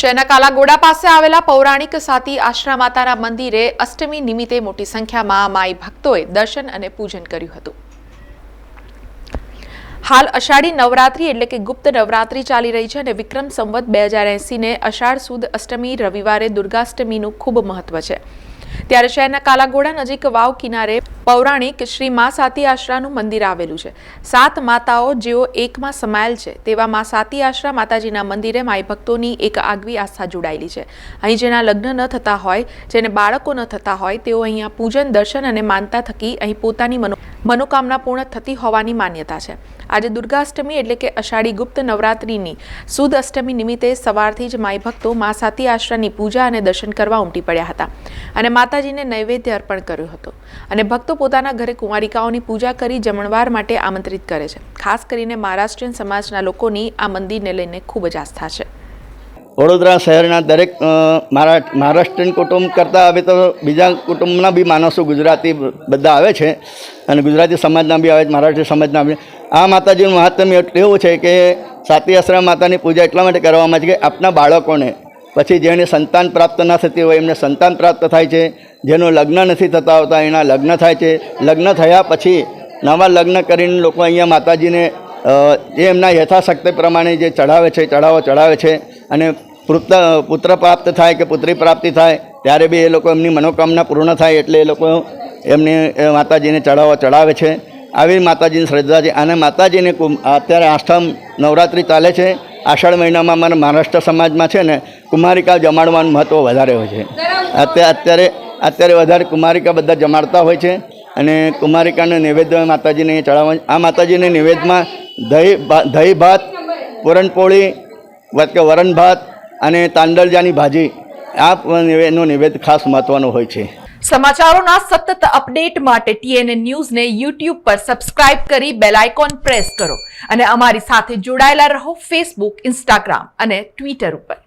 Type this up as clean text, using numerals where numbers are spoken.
શહેરના કાલાઘોડા પાસે આવેલા પૌરાણિક સાતી આશરા માતાના મંદિરે અષ્ટમી નિમિત્તે મોટી સંખ્યામાં માઈ ભક્તોએ દર્શન અને પૂજન કર્યું હતું। હાલ અષાઢી નવરાત્રી એટલે કે ગુપ્ત નવરાત્રી ચાલી રહી છે અને વિક્રમ સંવત 2080 ને અષાઢ સુદ અષ્ટમી રવિવારે દુર્ગાષ્ટમીનું ખૂબ મહત્વ છે। ત્યારે શહેરના કાલાઘોડા નજીક વાવ કિનારે પૌરાણિક શ્રી મા સાતી આશરાનું મંદિર આવેલું છે। 7 માતાઓ જેઓ એકમાં સમાયેલ છે તેવા મા સાતી આશરા માતાજીના મંદિરે માઈ ભક્તોની એક આગવી આસ્થા જોડાયેલી છે। અહીં જેના લગ્ન ન થતા હોય, જેને બાળકો ન થતા હોય, તેઓ અહીંયા પૂજન, દર્શન અને માનતા થકી અહીં પોતાની મનોકામના પૂર્ણ થતી હોવાની માન્યતા છે। આજે દુર્ગાષ્ટમી એટલે કે અષાઢી ગુપ્ત નવરાત્રીની સુદ અષ્ટમી નિમિત્તે સવારથી જ માઈ ભક્તો મા સાતી આશરાની પૂજા અને દર્શન કરવા ઉમટી પડ્યા હતા અને માતાજીને નૈવેદ્ય અર્પણ કર્યો હતો અને ભક્તો પોતાના ઘરે કુંવારિકાઓની પૂજા કરી જમણવાર માટે આમંત્રિત કરે છે। ખાસ કરીને મહારાષ્ટ્રીયન સમાજના લોકોની આ મંદિરને લઈને ખૂબ જ આસ્થા છે। વડોદરા શહેરના દરેક મહારાષ્ટ્રીયન કુટુંબ કરતાં હવે તો બીજા કુટુંબના બી માણસો ગુજરાતી બધા આવે છે અને ગુજરાતી સમાજના બી આવે છે, મરાઠી સમાજના બી। આ માતાજીનું મહાત્મ્ય એવું છે કે સાતી આશરા માતાની પૂજા એટલા માટે કરવામાં આવે છે કે આપણા બાળકોને પછી જેને સંતાન પ્રાપ્ત ના થતી હોય એમને સંતાન પ્રાપ્ત થાય છે, જેનું લગ્ન નથી થતા હોતા એના લગ્ન થાય છે। લગ્ન થયા પછી નવા લગ્ન કરીને લોકો અહીંયા માતાજીને જે એમના યથાશક્તિ પ્રમાણે જે ચઢાવે છે, ચઢાવે છે અને પુત્ર પ્રાપ્ત થાય કે પુત્રી પ્રાપ્તિ થાય ત્યારે બી એ લોકો એમની મનોકામના પૂર્ણ થાય એટલે એ લોકો એમને માતાજીને ચઢાવે છે। આવી માતાજીની શ્રદ્ધા છે અને માતાજીને અત્યારે આઠમ નવરાત્રિ ચાલે છે। આષાઢ મહિનામાં અમારા મહારાષ્ટ્ર સમાજમાં છે ને કુમારિકા જમાડવાનું મહત્ત્વ વધારે હોય છે। અત્યારે વધારે કુમારિકા બધા જમાડતા હોય છે અને કુમારિકાને નૈવેદ્ય માતાજીને ચડાવવા। આ માતાજીને નૈવેદ્યમાં દહીં ભાત, પૂરણપોળી, વરણ ભાત અને તાંદળજાની ભાજી એનો નૈવેદ્ય ખાસ મહત્વનો હોય છે। સમાચારોના સતત અપડેટ માટે TNN ન્યૂઝને YouTube પર સબસ્ક્રાઇબ કરી બેલ આઇકોન પ્રેસ કરો અને અમારી સાથે જોડાયેલા રહો Facebook, Instagram અને Twitter ઉપર।